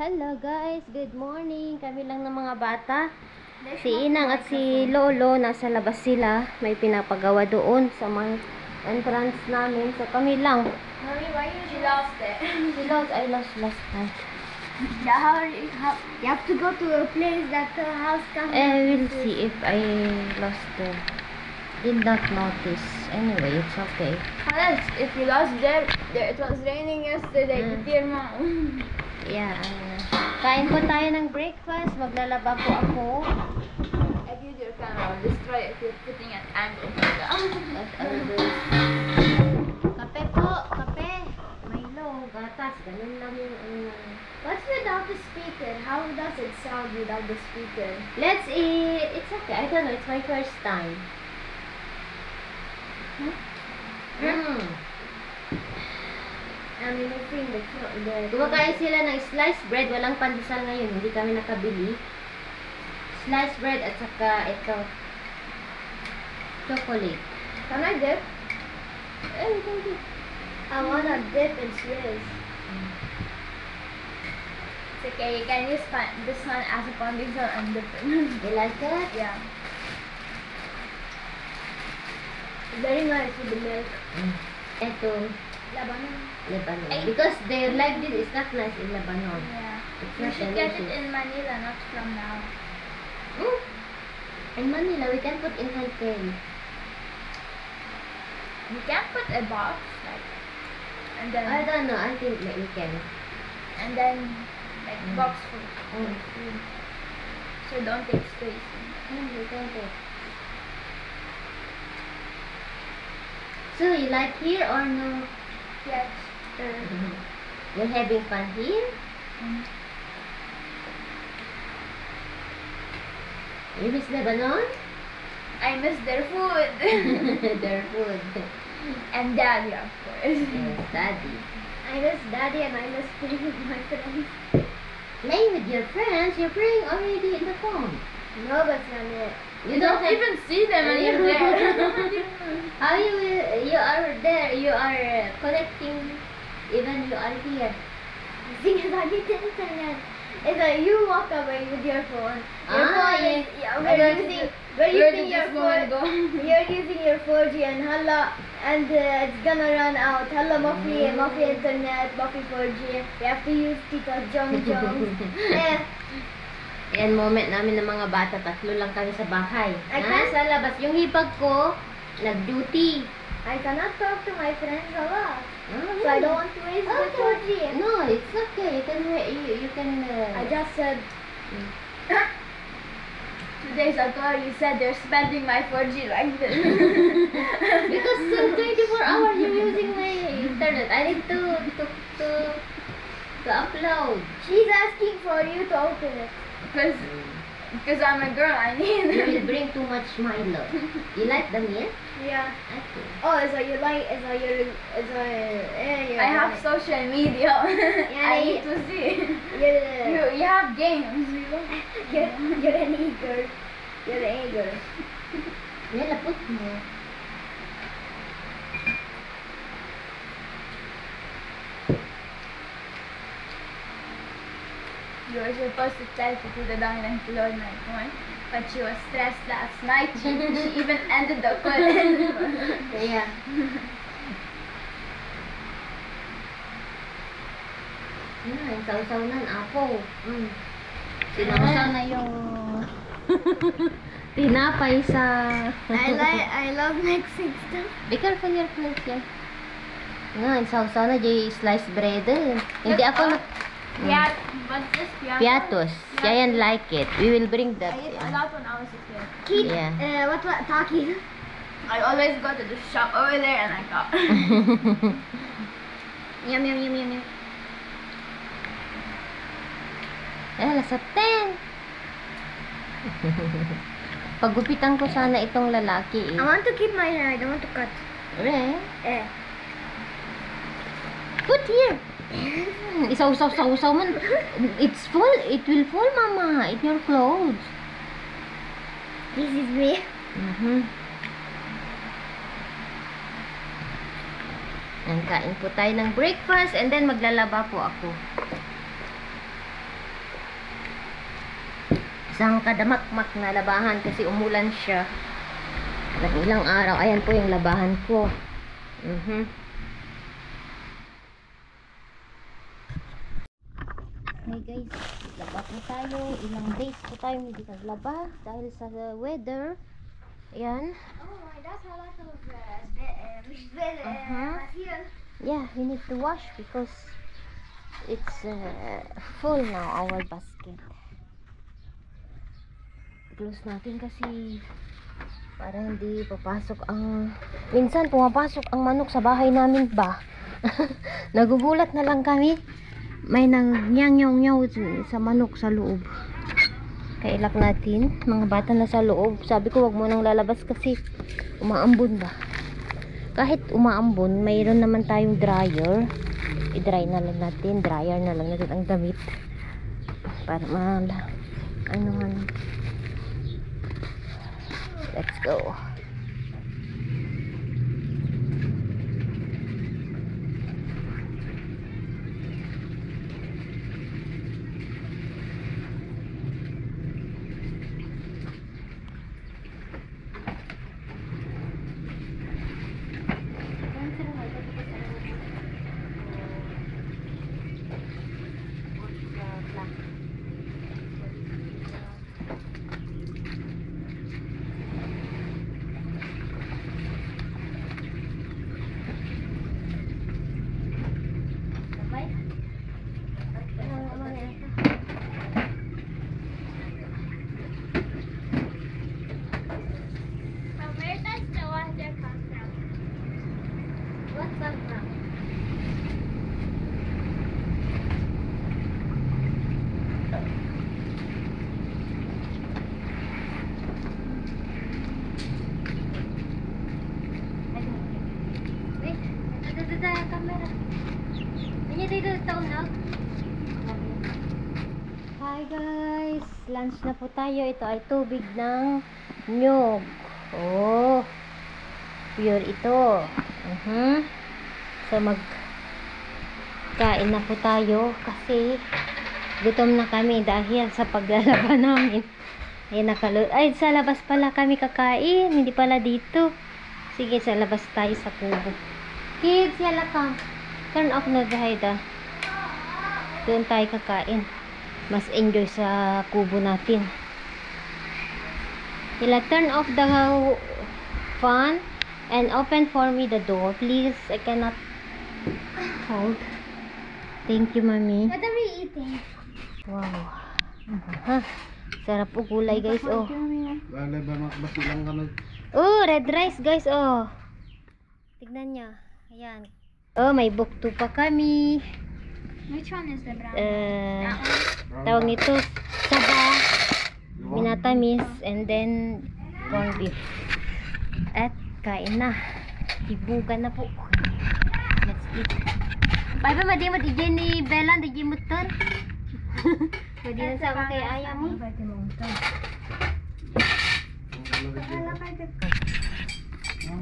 Hello guys, good morning. Kami lang ng mga bata. Si Inang at si Lolo nasa labas sila. May pinapagawa doon sa may entrance namin. So kami lang. Mommy, why you lost it? She lost, I lost last time. Yeah, you have to go to a place that the house comes. I will see if I lost it. Did not notice. Anyway, it's okay. Unless if you lost there, it was raining yesterday. Dear mom. Yeah, kain po tayo ng breakfast. Maglalaba po ako. I use your camera. I'll destroy it if you're putting an angle for that. At kape po, kape. Milo, gatas. Ganun lang yung What's without the speaker? How does it sound without the speaker? Let's eat. It's okay. I don't know. It's my first time. I'm removing the Kumakain sila ng sliced bread. Walang pandesal ngayon. Hindi kami nakabili. Sliced bread at saka ito. Chocolate. Can I dip? You can dip. I wanna dip in Swiss. It's okay, you can use this one as a foundation and dip it. You like that? Yeah. Very nice with the milk. Ito. Lebanon. Lebanon. Because they like this. It's not nice in Lebanon. Yeah. It's You not should get it delicious. in Manila, not from now. In Manila, we can put in Taipei. You can put a box, like, and then I don't know. I think that we can. like box full Mm. of food. So don't take space. We can put. So, you like here or no? Yes. You're having fun here? You miss Lebanon? I miss their food. Their food. And daddy, of course. Yes, daddy. I miss daddy and I miss playing with my friends. Playing with your friends? You're playing already in the phone. No, but not it. You don't have- even see them when you're there. How you are there? You are connecting. Even you are here. Because I need the internet. It's like you walk away with your phone. Your Ah, phone is, yeah. we're using your phone. You're using your 4G and it's gonna run out. Mafi internet, Mafi 4G. We have to use Tita Jong. Yan, moment namin ng mga bata. Tatlo lang kami sa bahay. I can't- Sa labas. Yung hipag ko, nag-duty. I cannot talk to my friends a lot. Ah, So I don't want to waste the 4G. No, it's okay. You can. I just said 2 days ago you said you're spending my 4G like this. Because 24 hours you're using my internet. I need to upload. She's asking for you to open it. Because I'm a girl, I You need. will bring too much Milo. You like the milk? Yeah. Okay. Oh, so you like? Eh, I have social media. Yeah, I need to see. You have games. You're an eager. You're an eager. Nilapot mo. You were supposed to try to do the dominant Lord night one, but she was stressed last night. She even ended the call. Kaya. Yan, sausaw na ang apo. Sinausaw na yung tinapay sa... I love mixing stuff. Be careful your plate yan. Yan, sausaw na yung sliced bread. Hindi ako na... Yeah, but this Piatos. Yayan like it. We will bring that. I ate a lot when I was a kid. Yeah. What talking? I always go to the shop over there and I got. Yum yum yum yum yum. Nasa 10. Pagupitan ko sana itong lalaki eh. I want to keep my hair. I don't want to cut. Eh. Put here. Isaw-saw man. It's full. It will fall, mama. In your clothes. This is me. Kain po tayo ng breakfast and then maglalaba po ako. isang kadamakmak na labahan kasi umulan siya. Ng ilang araw. Ayan po yung labahan ko. Hey guys, laba po tayo. Ilang days po tayo hindi naglaba dahil sa weather. Ayan. Oh, that's a lot of material. Yeah, we need to wash because it's full now, our basket. Close natin kasi para hindi papasok ang... Minsan pumapasok ang manok sa bahay namin ba? Nagugulat na lang kami. May nangyang-nyaw sa manok sa loob. Kailak natin. Mga bata na sa loob. Sabi ko wag mo nang lalabas kasi umaambon ba. Kahit umaambon, mayroon naman tayong dryer. I-dry na lang natin. Dryer na lang natin ang damit. Para ano man. Let's go. Where does the water come from? What's that from? Wait, the camera. Can you do the tone now? Hi guys, lunch na po tayo. Ito ay tubig ng nyog. Oh, pure ito. So magkain na po tayo kasi gutom na kami dahil sa paglalaba namin. Ay, sa labas pala kami kakain, hindi pala dito. Sige, sa labas tayo sa kubo. Kids, yala ka. Turn off na Zahida. Doon tayo kakain. Mas enjoy sa kubo natin. Hila, turn off the fan and open for me the door, please. I cannot hold. Thank you, mommy. What are we eating? Wow. Sarap po gulay, guys. Oh. Oh, red rice, guys. Oh. Tignan nyo. Ayan. Oh, may bukto pa kami. Which one is the brown? Tawag nito saba, minatamis, and then corned beef. At kain na. Hibugan na po. Let's eat. Bye-bye, madimot. Ije ni Bella, di mo ton. Pwede na sa kay ayaw mo.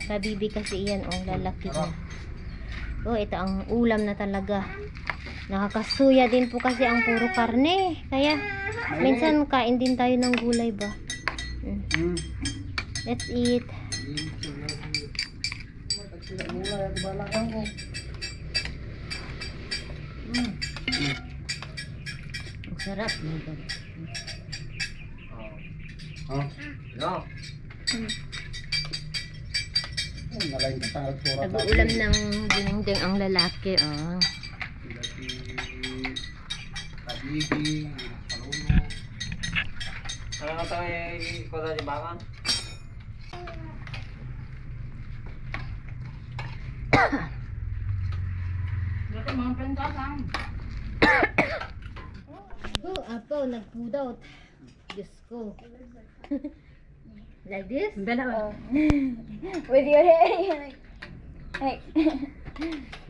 Kabibi kasi iyan, oh, lalaki na. Oh, ito ang ulam na talaga. Nakakasuya din po kasi ang puro karne. Kaya, minsan kain din tayo ng gulay ba. Let's eat. Ang sarap. Nag-uulam ng dinding ang lalaki. Oh. Ano tayo ikuha di bakan? Dito mga printasan. Oh, ako nagpudot. Diyos ko. Like this? Oh. With your hair. Hey.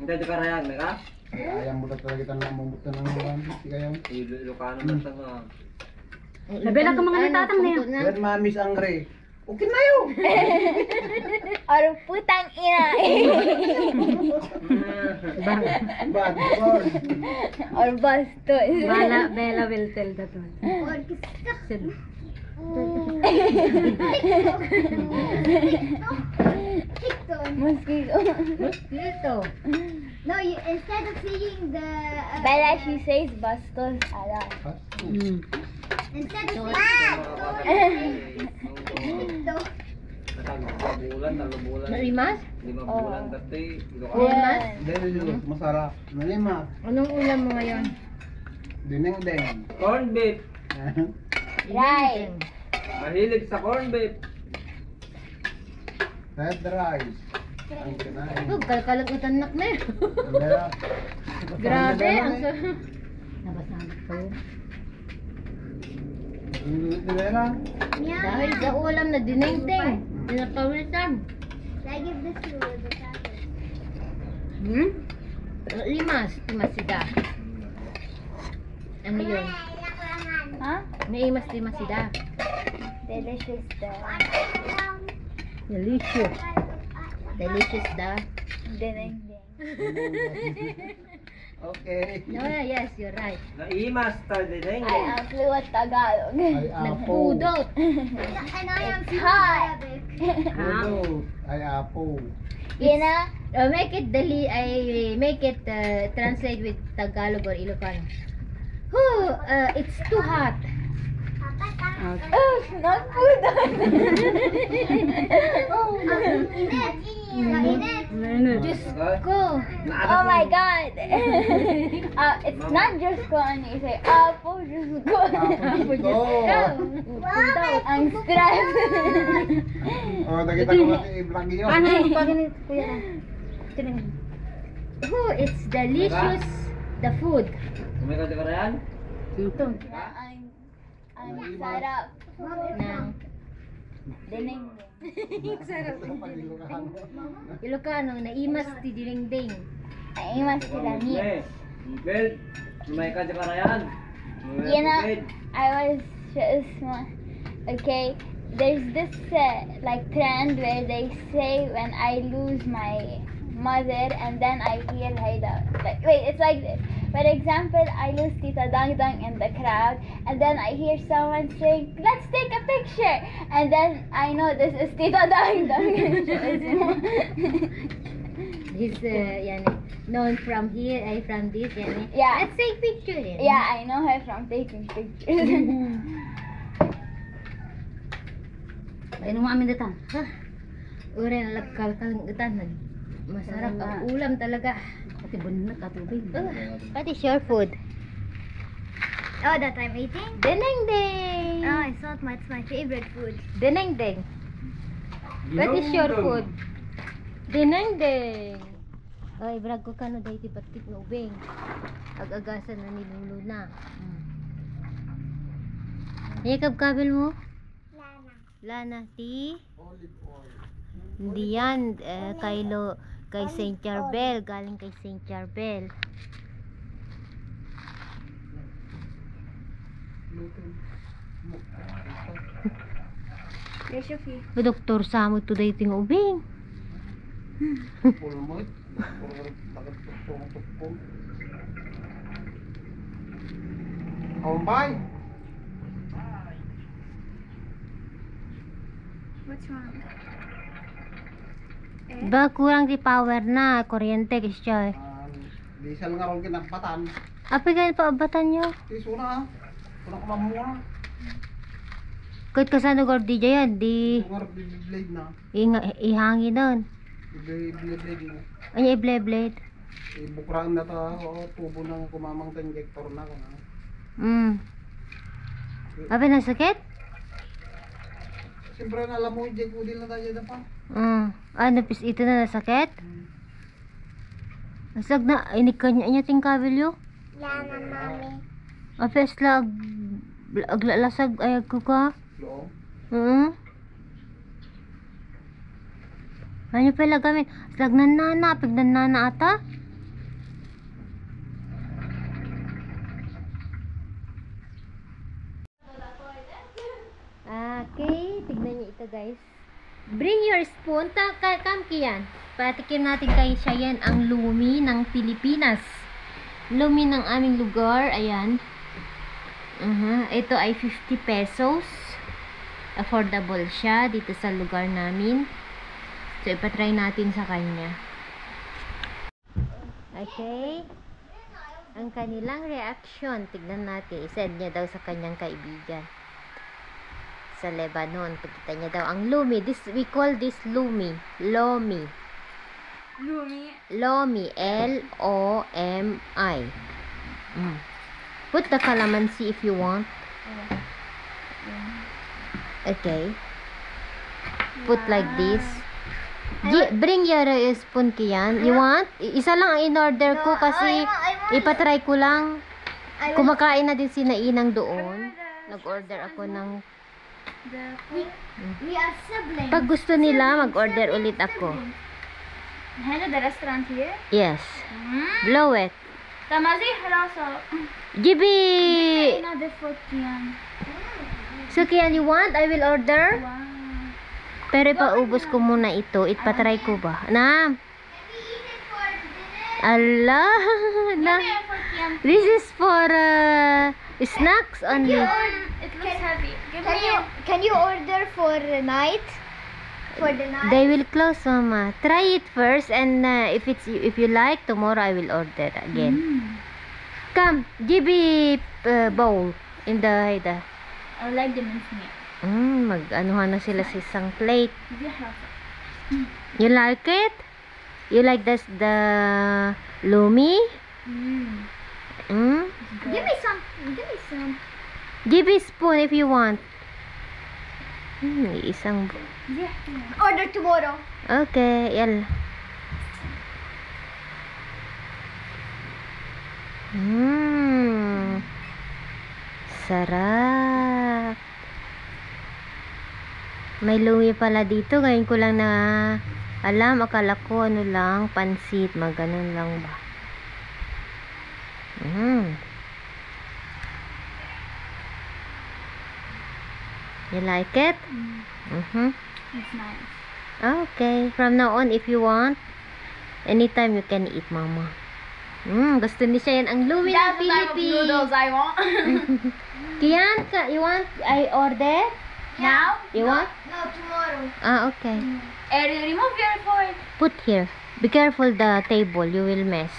Hindi di karayag na ka? Ayam budak talaga kita na mabutan ng mga kaya. Ilocano na sa mga. Nabela ka mga natatang na yun. Yan mamis angre. Okay na yun. Or putang ina. Bad word. Or bastos. Bella will tell that one. TikTok. Mosquito. Mosquito. No, you instead of saying the Bella, she says bastos. instead of TikTok. Bulan, 3 bulan. Narimas? 5 bulan dati. Rimas? Dahil yun, masarap. Nalima. Anong ulam mo ngayon? Dineng-deng. Corn beef. Right. Mahilig sa corn beef. Red rice. Ang kinain. Oh, kalkalag na tanak na yun. Andala. Grabe, ang sa... Nila. Dahil sa ulam na dinengdeng. Dinakawitan. Should I give this to the tablet? Limas. Limas sida. Ano yun? Huh? Naimas limas sida. Delicious though. Delicious. Delicious da. Ding ding. Okay. No, yes, you're right. Naimas ta din. I am fluent Tagalog. Ay apo. Nagpudot. And I am fluent Hot. Arabic. Pudo. Ay apo. You know? Make it translate with Tagalog or Ilocano. It's too hot. Oh, not food. Init. Diyos ko. Oh my god. It's not just ko you say apo just go. I'm stressed. Oh, nakita ko natin i-vlog yun. It's delicious. The food. Kumay ka ka yan? I'm sarap. Ng Dining. Ilocano, naimas ti dingding. Ay, mas sila ni. Bel, kumay ka ka yan? You know, I was just okay. There's this like trend where they say when I lose my mother and then I hear Haida. Like wait, it's like this. For example, I lose Tita Dang Dang in the crowd and then I hear someone saying, "Let's take a picture," and then I know this is Tita Dang Dang. He's yani, known from here, ay from this, yani. Yeah. Let's take picture. Yani. Yeah, I know her from taking pictures. Ano mo amin dito? Ha? Ure na lagkal-kalanggutan. Masarap ang ulam talaga. Pati bunot at tubig. What is your food? Oh, that I'm eating? Denengdeng. Oh, I thought it's my favorite food. Denengdeng. What is your food? Denengdeng. Ay, brag ko kano dahi ti batik na ubeng. Ag-agasan na nilulo na. Hikab kabel mo? Lana ti? Olive oil. Hindi yan. Kay St. Charbel. Galing kay St. Charbel. Doktor Samot to dahi ting ubing. Pulmot. Takot-tukong. Kaumbay. What's wrong? Ba, kurang di power na. Kuryente kasi siya. Diesel nga ron kinagpatan. Api kayo paabatan nyo. Tiso na. Kuna kumamura. Kahit kasano gordi dyan, di Bungar blade na. ihangin doon. Blade mo. Ay, i-blade. Ibukraan na ta. Tubo ng kumamang ta injector na. Api, nasakit? Siyempre na alam mo, inject udil na tayo na pa. Napis ito na nasakit? Nasag na, inig kanya niya ting kabelyo? Yan na, mami. Api, aslag, aglalasag, ayag ko ka? Loo. Ano pala gamin? Aslag nanana, apig nanana ata? Okay, tignan niyo ito guys. Bring your spoon. Kamki yan. Patikim natin kay Cheyenne ang lumi ng Pilipinas. Lumi ng aming lugar. Ayan. Ito ay 50 pesos. affordable siya dito sa lugar namin. So, ipatry natin sa kanya. Okay. Ang kanilang reaction, tignan natin. I-send niya daw sa kanyang kaibigan. Sa Lebanon. Pagkita niya daw ang Lumi. We call this Lumi. Lomi. Lomi. L-O-M-I. Put the calamansi if you want. Okay. Put like this. Bring your spoon, Kian. You want? Isa lang ang in-order ko kasi ipatry ko lang. Kumakain na din si Nainang doon. Nag-order ako ng... We are siblings. Pag gusto nila, mag-order ulit ako. هنا the restaurant here. Yes. Blow it. Tamazi harasa. Gibi! Another food yan. So, Kian, you want? I will order. Wow. Pero ipaubos ko muna ito. Ipatry ko ba? Na. Allah. Na. This is for snacks only. It looks heavy. Can you order for the night? For the night? They will close, Mama. Try it first, and if you like, tomorrow I will order again. Come, give me bowl in the. I like the mincemeat. Mag-anuhan na sila sa isang plate. You like it? You like the Lumi? Give me some. Give me some. Give me spoon if you want. Isang. Order tomorrow. Okay, yalla. Sarap. May Lumi pala dito. Ngayon ko lang na alam. Akala ko ano lang, pansit. Maganon lang ba. You like it? It's nice. Okay. From now on, if you want, anytime you can eat, Mama. Gusto ni siya yan. Ang Lumi ng Philippines. I want. Kian, you want? I order? Now? You want? No, tomorrow. Okay. Remove your fork. Put here. Be careful the table. You will mess.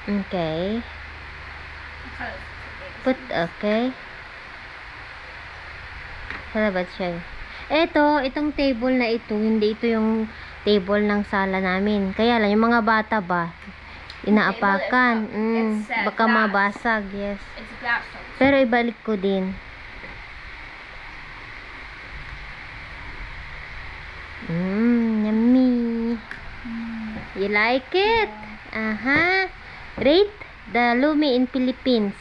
Okay. Put, okay. Salabat siya. Itong table na ito, hindi ito yung table ng sala namin. Kaya lang, yung mga bata ba, inaapakan. Baka mabasag, yes. It's glass. Pero ibalik ko din. Yummy. You like it? Rate the Lumi in Philippines.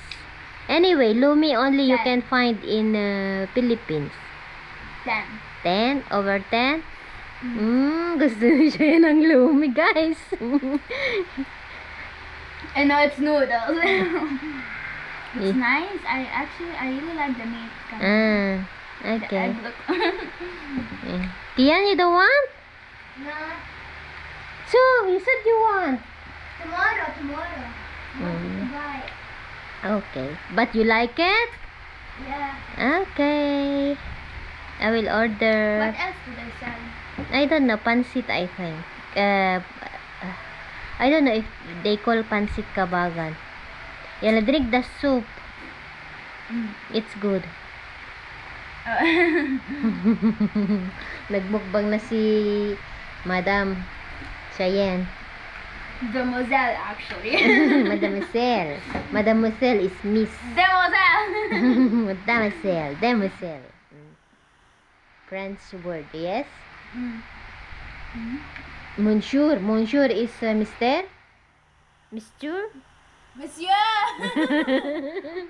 Anyway, Lumi only you can find in Philippines. 10. 10 over 10. Gusto niyo siya ng Lumi, guys. And now it's noodles. It's nice. I really like the meat. The Okay. egg look. Kian, you don't want? No. So, you said you want. Tomorrow. Bye. Okay. But you like it? Yeah. Okay. I will order. What else do they sell? I don't know. Pansit, I think. I don't know if they call pansit kabagan. Yala, drink the soup. It's good. Nagmukbang na si Madam Cheyenne. Demoiselle, actually. Mademoiselle. Mademoiselle is Miss. Demoiselle. Demoiselle. French word, yes? Monsieur. Monsieur is Mr. Monsieur? Monsieur.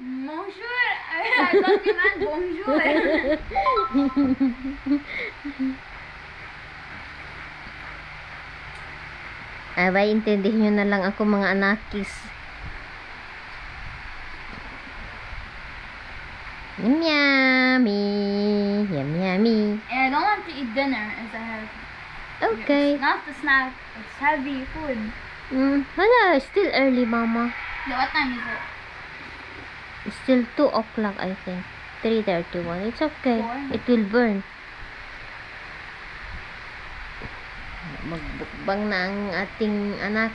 Bonjour. I thought you meant bonjour. Abay, intindihin nyo na lang ako, mga anakis. Yummy. Yummy. And I don't want to eat dinner as I have. Okay. It's not the snack. It's heavy food. Hala, still early, Mama. What time is it? Still 2 o'clock, I think. 3:31. It's okay. 4. It will burn. Magbukbang na ang ating anak.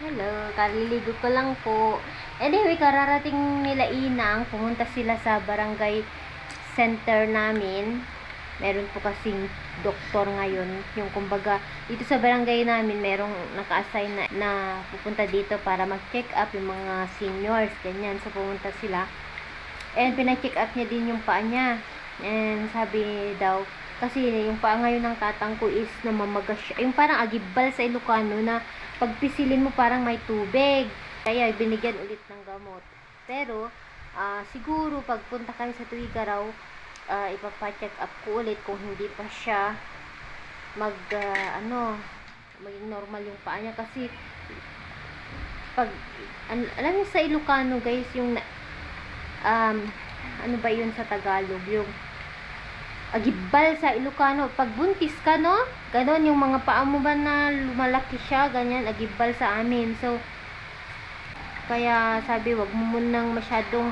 Hello, kaliligo ko lang po. Anyway, kararating nila Inang. Pumunta sila sa barangay center namin. Meron po kasing doktor ngayon. Yung kumbaga, dito sa barangay namin, merong naka-assign na pupunta dito para mag-check up yung mga seniors. Ganyan. So, pumunta sila. And pina-check up niya din yung paa niya. And sabi daw, kasi yung paa ngayon ng tatang ko is namamagas siya. Yung parang agibal sa Ilocano na pag pisilin mo parang may tubig. Kaya binigyan ulit ng gamot. Pero, siguro pagpunta kami sa Tuigaraw, ipapa-check up ko ulit kung hindi pa siya maging normal yung paa niya. Kasi, pag, alam niyo sa Ilocano guys, yung, ano ba yun sa Tagalog? Yung, agibal sa Ilocano. Pag buntis ka, no? Ganon, yung mga paa mo ba na lumalaki siya, ganyan, agibal sa amin. So, kaya sabi, wag mo munang masyadong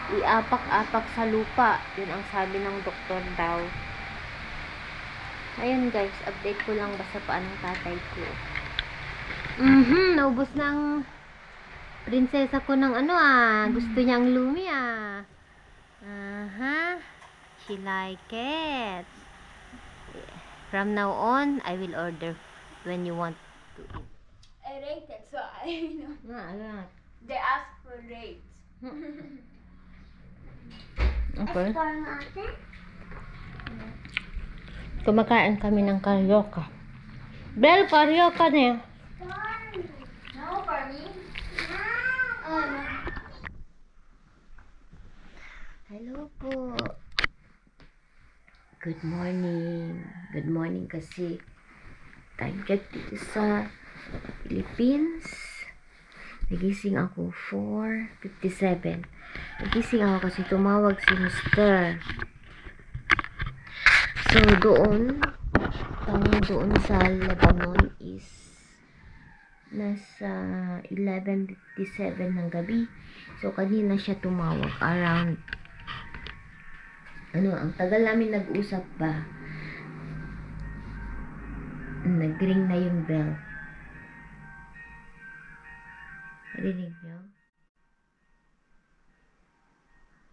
iapak-apak sa lupa. Yun ang sabi ng doktor daw. Ayun guys, update ko lang basta paan ng tatay ko. Naubos ng prinsesa ko ng gusto niyang lumi She like it. From now on, I will order when you want to eat. I rate it, so I know. They ask for rates. Okay. Kumakain kami ng karyoka. Bel, karyoka na yan. No, for me. Hello po. Good morning. Good morning kasi time check dito sa Philippines. Nagising ako 4:57. Nagising ako kasi tumawag si Mr. So doon sa Lebanon is nasa 11:57 ng gabi. So kanina siya tumawag around ang tagal namin nag-usap ba. Nag-ring na yung bell. Narinig niyo?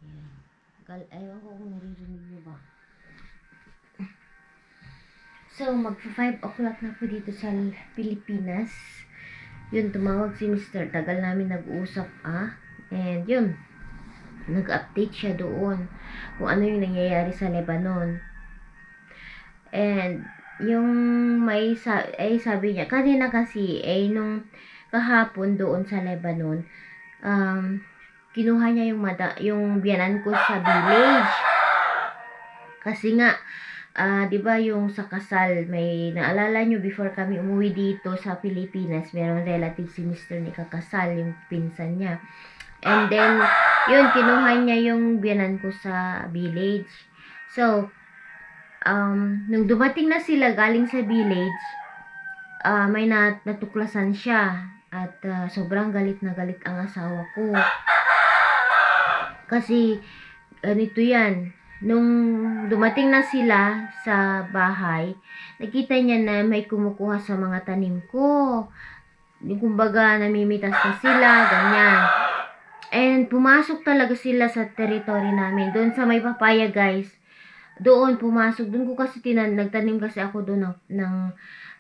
Yan. Ewan ko kung naririnig niyo ba. So, mag-5 o'clock na po dito sa Pilipinas. Yun, tumawag si Mr. Tagal namin nag-uusap, And yun, nag-update siya doon kung ano yung nangyayari sa Lebanon. And yung sabi niya, kanina kasi, nung kahapon doon sa Lebanon, kinuha niya yung biyanan ko sa village. Kasi nga, di ba yung sa kasal, may naalala nyo before kami umuwi dito sa Pilipinas, merong relative si Mr. ni kakasal, yung pinsan niya. And then, yun, kinuha niya yung biyanan ko sa village. So, nung dumating na sila galing sa village, may natuklasan siya. At sobrang galit na galit ang asawa ko. Kasi, ganito yan. Nung dumating na sila sa bahay, nakita niya na may kumukuha sa mga tanim ko. Yung kumbaga, namimitas na sila, ganyan. And pumasok talaga sila sa territory namin. Doon sa may papaya, guys. Doon pumasok. Doon ko kasi nagtanim kasi ako doon ng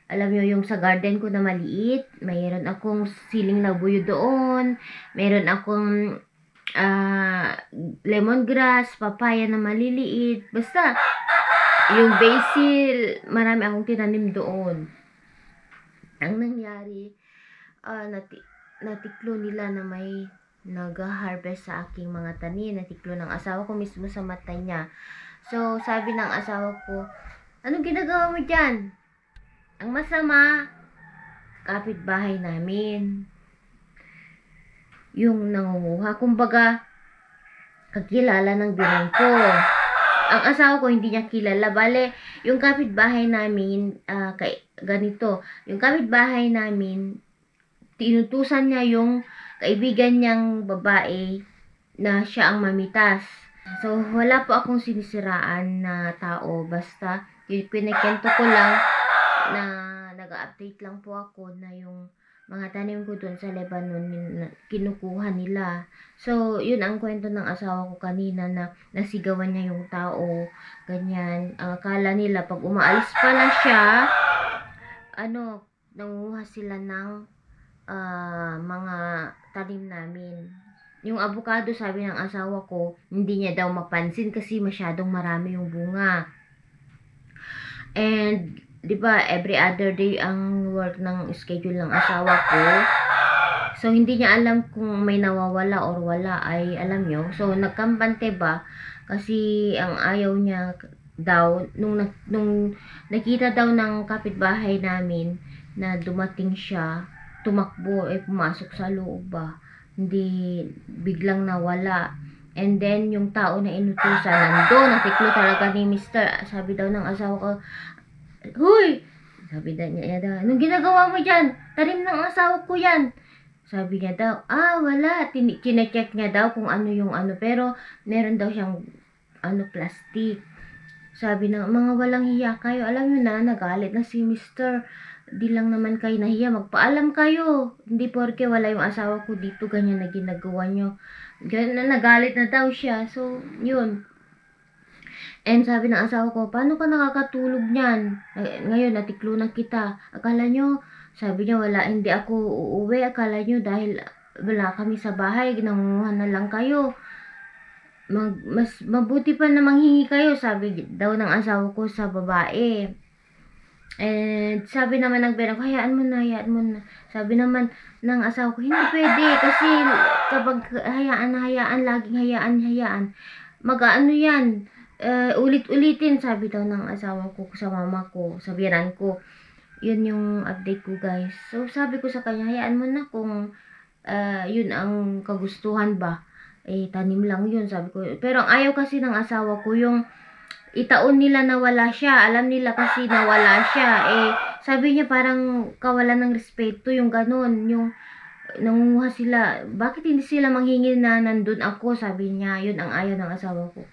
alam nyo, yung sa garden ko na maliit. Mayroon akong siling labuyo doon. Mayroon akong lemongrass, papaya na maliliit. Basta, yung basil, marami akong tinanim doon. Ang nangyari, natiklo nila na may nag-harvest sa aking mga tanim. Natiklo ng asawa ko mismo sa mata niya. So, sabi ng asawa ko, anong ginagawa mo dyan? Ang masama, kapitbahay namin. Yung nangunguha. Kumbaga, kakilala ng bilang ko. Ang asawa ko hindi niya kilala. Bale, yung kapitbahay namin, ganito, yung kapitbahay namin, tinutusan niya yung kaibigan niyang babae na siya ang mamitas. So, wala po akong sinisiraan na tao. Basta, yung pinagkwento ko lang na nag-update lang po ako na yung mga tanim ko doon sa Lebanon, kinukuha nila. So, yun ang kwento ng asawa ko kanina na nasigawan niya yung tao. Ganyan. Ang akala nila, pag umaalis pala siya, nanguha sila ng mga tanim namin. Yung avocado, sabi ng asawa ko, hindi niya daw mapansin kasi masyadong marami yung bunga. And, di ba, every other day ang work ng schedule ng asawa ko. So, hindi niya alam kung may nawawala or wala, ay alam nyo. So, nagkampante ba? Kasi ang ayaw niya daw, nung nakita daw ng kapitbahay namin na dumating siya, tumakbo, pumasok sa loob ba, hindi biglang nawala. And then, yung tao na inutusan, nandun, natiklo talaga ni Mr. Sabi daw ng asawa ko, "Huy!" Sabi niya daw, "Anong ginagawa mo dyan? Tarim ng asawa ko yan." Sabi niya daw, wala. Chinecheck niya daw kung ano yung ano. Pero, meron daw siyang plastic. Sabi na, "Mga walang hiya kayo. Alam niyo na, nagalit na si Mr. Di lang naman kayo nahiya. Magpaalam kayo. Hindi porke wala yung asawa ko dito. Ganyan na ginagawa nyo." Ganyan na, nagalit na daw siya. So, yun. And sabi ng asawa ko, "Paano ka nakakatulog niyan? Ngayon, natiklo na kita. Akala nyo," sabi niya, "wala, hindi ako uuwi. Akala nyo dahil wala kami sa bahay, nangunguha na lang kayo. Mas mabuti pa na manghingi kayo," sabi daw ng asawa ko sa babae. And sabi naman ng bera ko, hayaan mo na. Sabi naman ng asawa ko, hindi pwede. Kasi kapag laging hayaan, mag-ano yan, ulit-ulitin, sabi daw ng asawa ko sa mama ko, sa biran ko. Yun yung update ko, guys. So, sabi ko sa kanya, hayaan mo na kung yun ang kagustuhan ba. Tanim lang yun, sabi ko. Pero ang ayaw kasi ng asawa ko, yung itaon nila na wala siya. Alam nila kasi na wala siya. Sabi niya parang kawalan ng respeto yung ganun. Yung nangunguha sila. Bakit hindi sila manghingi na nandun ako? Sabi niya. Yun ang ayaw ng asawa ko.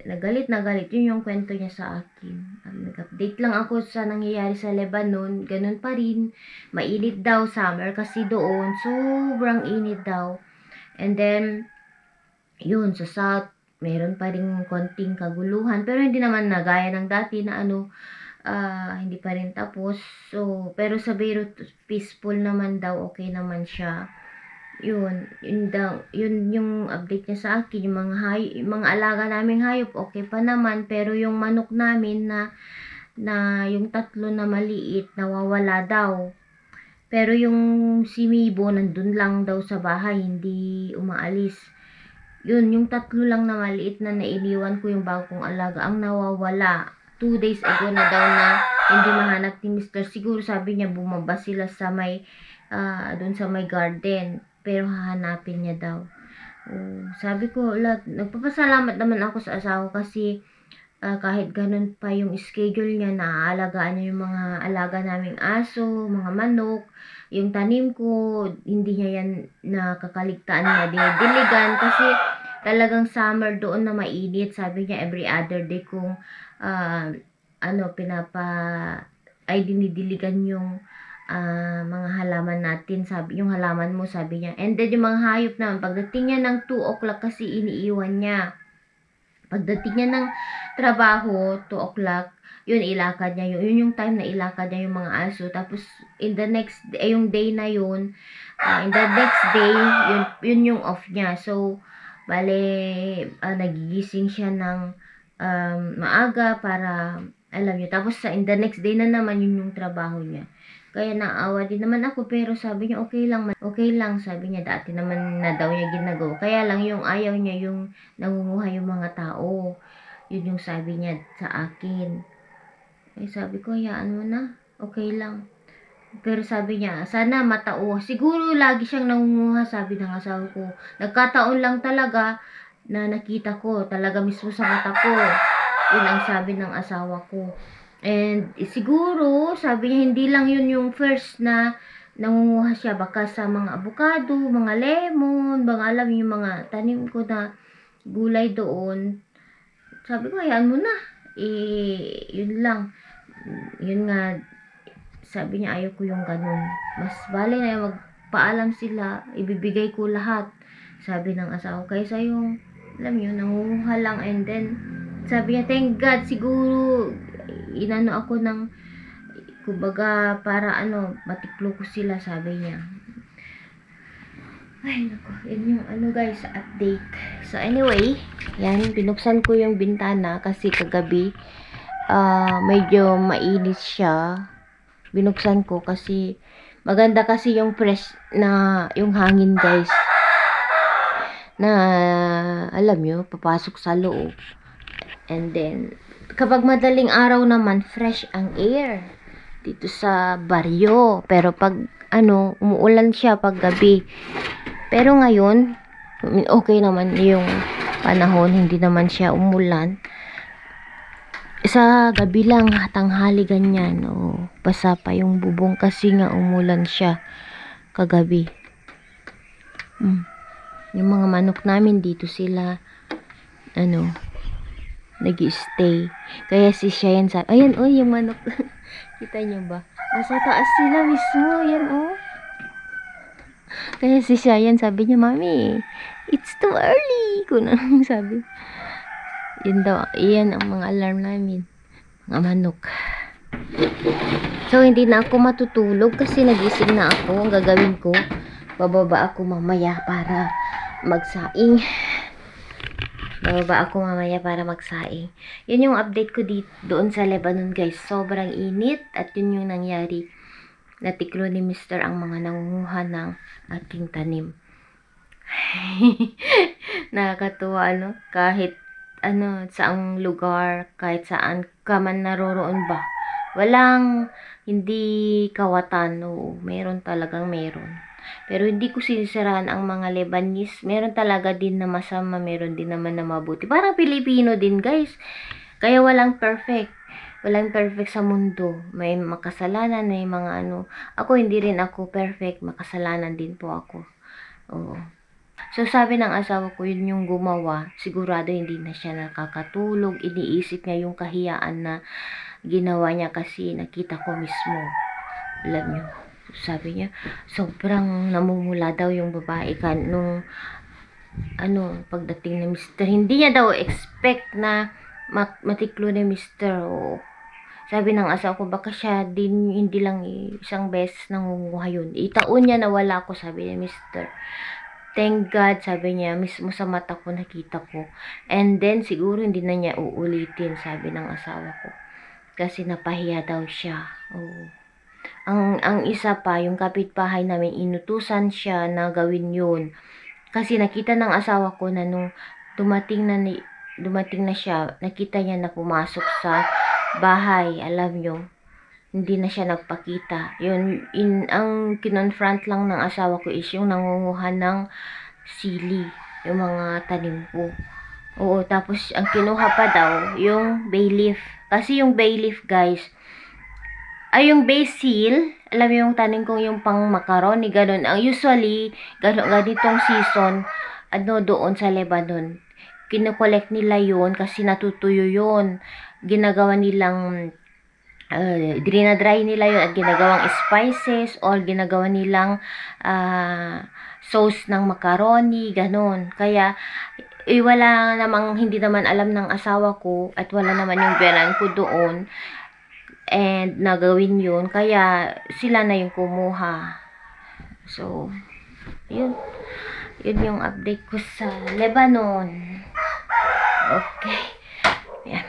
Nagalit. Yun yung kwento niya sa akin. Nag-update lang ako sa nangyayari sa Lebanon. Ganun pa rin. Mainit daw. Summer kasi doon. Sobrang init daw. And then, yun, sa South, meron pa rin konting kaguluhan. Pero hindi naman nagaya ng dati na hindi pa rin tapos. So, pero sa Beirut, peaceful naman daw. Okay naman siya. Yun yung update niya sa akin. Yung mga alaga naming hayop, okay pa naman. Pero yung manok namin na yung 3 na maliit, nawawala daw. Pero yung si Mibo, nandun lang daw sa bahay, hindi umaalis. Yun, yung 3 lang na maliit na nainiwan ko yung bagong alaga, ang nawawala. 2 days ago na daw na hindi mahanap ni Mr. Siguro sabi niya bumaba sila sa may, doon sa may garden. Pero hahanapin niya daw. Sabi ko, nagpapasalamat naman ako sa asawa kasi kahit ganun pa yung schedule niya, naaalagaan niya yung mga alaga naming aso, mga manok. Yung tanim ko, hindi niya yan nakakaligtaan na dinidiligan kasi talagang summer doon na mainit. Sabi niya every other day kung dinidiligan yung mga halaman natin, yung halaman mo, sabi niya. And then yung mga hayop naman, pagdating niya ng 2 o'clock kasi iniiwan niya. Pagdating niya ng trabaho, 2 o'clock, yun, ilakad niya yun. Yun yung time na ilakad niya yung mga aso. Tapos, in the next day, yung day na yun, in the next day, yun yung off niya. So, nagigising siya ng maaga para, alam niyo. Tapos, in the next day na naman, yun yung trabaho niya. Kaya naawa din naman ako, pero sabi niya, okay lang, sabi niya, dati naman na daw niya ginagawa. Kaya lang yung ayaw niya, yung nangunguha yung mga tao. Yun yung sabi niya sa akin. Sabi ko, hayaan mo na, okay lang. Pero sabi niya, sana matao. Siguro lagi siyang nangunguha, sabi ng asawa ko. Nagkataon lang talaga na nakita ko, talaga mismo sa mata ko. Yun ang sabi ng asawa ko. And siguro, sabi niya, hindi lang yun yung first na nangunguha siya. Baka sa mga avocado, mga lemon, mga alam yung mga tanim ko na gulay doon. Sabi ko, hayaan mo na. Yun lang. Yun nga, sabi niya, ayaw ko yung ganun. Mas bale na yung magpaalam sila, ibibigay ko lahat. Sabi ng asawa, kaysa yung, alam yun, nangunguha lang. And then, sabi niya, thank God, siguro, inano ako ng, kumbaga, para matiklo ko sila, sabi niya. Ay, naku, yun yung guys, update. So, anyway, yan, binuksan ko yung bintana kasi kagabi, medyo mainit siya. Binuksan ko kasi, maganda kasi yung fresh na, yung hangin guys. Na, alam nyo, papasok sa loob. And then, kapag madaling araw naman, fresh ang air dito sa baryo. Pero pag, umuulan siya pag gabi. Pero ngayon, okay naman yung panahon, hindi naman siya umulan. Sa gabi lang, tanghali ganyan. Basa pa yung bubong kasi nga umulan siya kagabi. Yung mga manok namin dito sila, nag-stay. Kaya si Cheyenne sabi, ayan, yung manok. Kita nyo ba? Nasa taas sila mismo, yan, Kaya si Cheyenne sabi niya, Mami, it's too early. Kunang sabi. Yun daw, iyan ang mga alarm namin. Mga manok. So, hindi na ako matutulog kasi nagising na ako. Ang gagawin ko, bababa ako mamaya para magsaing. Yun yung update ko doon sa Lebanon guys. Sobrang init at yun yung nangyari. Natiklo ni Mr. ang mga nangunguha ng aking tanim. Nakakatuwa, kahit saang lugar, kahit saan ka man naroroon ba, walang hindi kawatan. Meron talagang meron. Pero hindi ko sinisiraan ang mga Lebanese. Meron talaga din na masama, meron din naman na mabuti. Parang Pilipino din guys. Kaya walang perfect. Walang perfect sa mundo. May makasalanan, may mga Ako, hindi rin ako perfect. Makasalanan din po ako. Oo. So, sabi ng asawa ko, yun yung gumawa. Sigurado hindi na siya nakakatulog. Iniisip niya yung kahiyaan na ginawa niya kasi nakita ko mismo. Alam niyo, sabi niya, sobrang namumula daw yung babae nung pagdating ni Mr. Hindi niya daw expect na matiklo ni Mr. Sabi ng asawa ko, baka siya din, hindi lang isang beses nangunguha yun. Itaon niya na wala ko, sabi ni Mr. Thank God, sabi niya, mismo sa mata ko nakita ko. And then, siguro hindi na niya uulitin, sabi ng asawa ko. Kasi napahiya daw siya. Ang isa pa, yung kapitbahay namin, inutusan siya na gawin yun. Kasi nakita ng asawa ko na nung dumating na siya, nakita niya na pumasok sa bahay, alam nyo, hindi na siya nagpakita. Ang kinonfront lang ng asawa ko is yung nangunguha ng sili, yung mga tanim ko. Tapos ang kinuha pa daw, yung bay leaf. Kasi yung bay leaf guys, ay yung basil, alam mo yung tanim kong yung pang macaroni, ganun. Ang usually, ganitong season, doon sa Lebanon, kinokollect nila yun kasi natutuyo yun. Ginagawa nilang, dinadry nila yun at ginagawang spices or ginagawa nilang sauce ng macaroni, ganun. Kaya, wala namang, hindi naman alam ng asawa ko at wala naman yung beran ko doon. And nagawin yun, kaya sila na yung kumuha. So, yun yung update ko sa Lebanon. Okay. Yan.